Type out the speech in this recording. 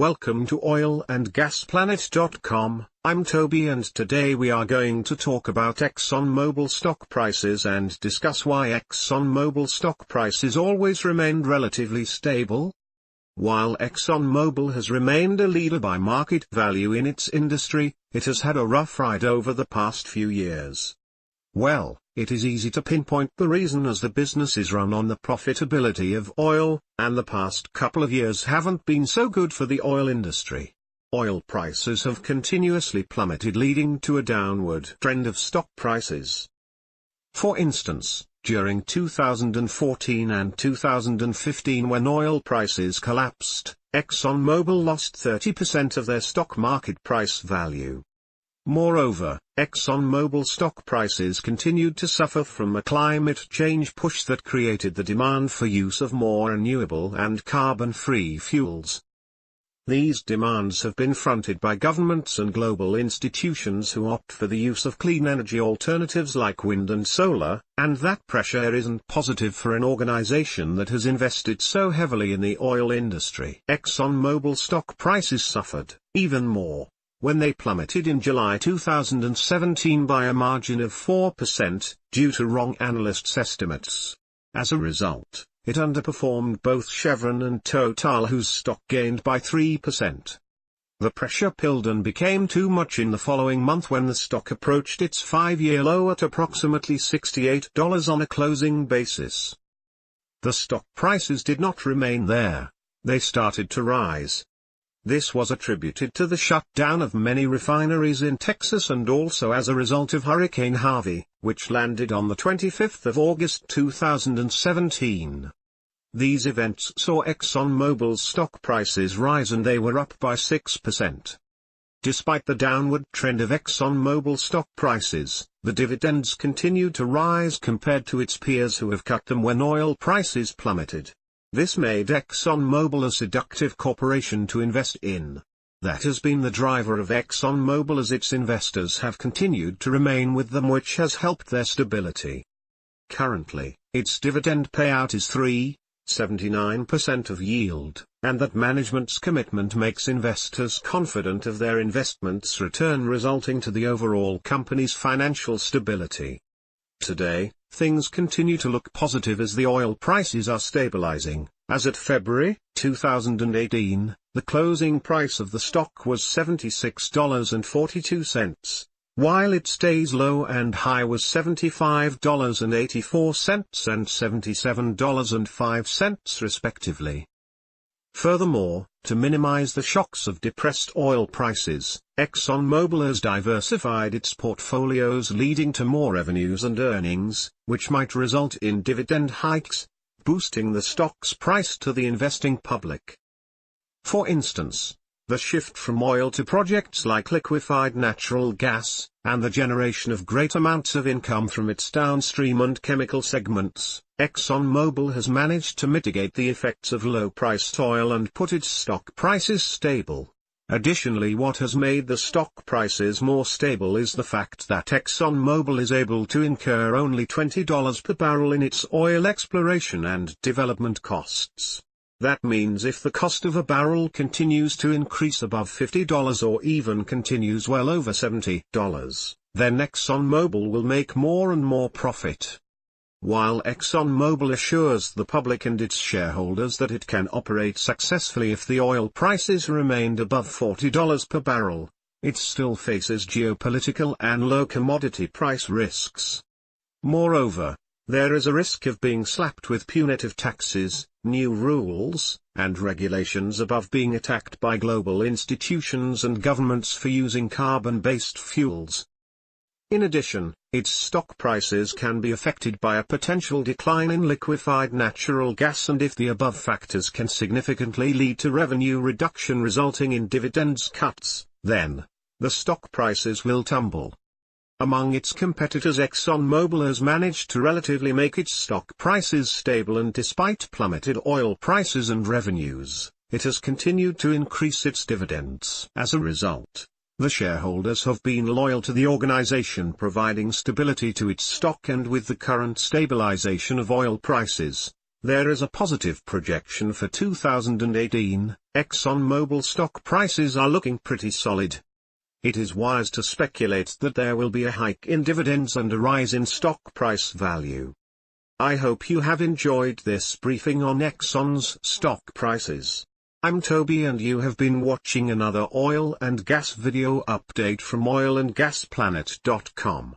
Welcome to oilandgasplanet.com. I'm Toby and today we are going to talk about ExxonMobil stock prices and discuss why ExxonMobil stock prices always remained relatively stable. While ExxonMobil has remained a leader by market value in its industry, it has had a rough ride over the past few years. Well, it is easy to pinpoint the reason as the business is run on the profitability of oil, and the past couple of years haven't been so good for the oil industry. Oil prices have continuously plummeted, leading to a downward trend of stock prices. For instance, during 2014 and 2015 when oil prices collapsed, ExxonMobil lost 30% of their stock market price value. Moreover, ExxonMobil stock prices continued to suffer from a climate change push that created the demand for use of more renewable and carbon-free fuels. These demands have been fronted by governments and global institutions who opt for the use of clean energy alternatives like wind and solar, and that pressure isn't positive for an organization that has invested so heavily in the oil industry. ExxonMobil stock prices suffered, even more, when they plummeted in July 2017 by a margin of 4%, due to wrong analysts' estimates. As a result, it underperformed both Chevron and Total, whose stock gained by 3%. The pressure built and became too much in the following month when the stock approached its 5-year low at approximately $68 on a closing basis. The stock prices did not remain there, they started to rise. This was attributed to the shutdown of many refineries in Texas and also as a result of Hurricane Harvey, which landed on the 25th of August 2017. These events saw ExxonMobil's stock prices rise and they were up by 6%. Despite the downward trend of ExxonMobil stock prices, the dividends continued to rise compared to its peers who have cut them when oil prices plummeted. This made ExxonMobil a seductive corporation to invest in. That has been the driver of ExxonMobil as its investors have continued to remain with them, which has helped their stability. Currently, its dividend payout is 3.79% of yield, and that management's commitment makes investors confident of their investment's return, resulting to the overall company's financial stability. Today, things continue to look positive as the oil prices are stabilizing, as at February 2018, the closing price of the stock was $76.42, while its day's low and high was $75.84 and $77.05 respectively. Furthermore, to minimize the shocks of depressed oil prices, ExxonMobil has diversified its portfolios, leading to more revenues and earnings, which might result in dividend hikes, boosting the stock's price to the investing public. For instance, the shift from oil to projects like liquefied natural gas, and the generation of great amounts of income from its downstream and chemical segments, ExxonMobil has managed to mitigate the effects of low-priced oil and put its stock prices stable. Additionally, what has made the stock prices more stable is the fact that ExxonMobil is able to incur only $20 per barrel in its oil exploration and development costs. That means if the cost of a barrel continues to increase above $50 or even continues well over $70, then ExxonMobil will make more and more profit. While ExxonMobil assures the public and its shareholders that it can operate successfully if the oil prices remained above $40 per barrel, it still faces geopolitical and low commodity price risks. Moreover, there is a risk of being slapped with punitive taxes, new rules, and regulations above being attacked by global institutions and governments for using carbon-based fuels. In addition, its stock prices can be affected by a potential decline in liquefied natural gas, and if the above factors can significantly lead to revenue reduction resulting in dividends cuts, then the stock prices will tumble. Among its competitors, ExxonMobil has managed to relatively make its stock prices stable, and despite plummeted oil prices and revenues, it has continued to increase its dividends. As a result, the shareholders have been loyal to the organization, providing stability to its stock, and with the current stabilization of oil prices, There is a positive projection for 2018, ExxonMobil stock prices are looking pretty solid. It is wise to speculate that there will be a hike in dividends and a rise in stock price value. I hope you have enjoyed this briefing on Exxon's stock prices. I'm Toby and you have been watching another oil and gas video update from oilandgasplanet.com.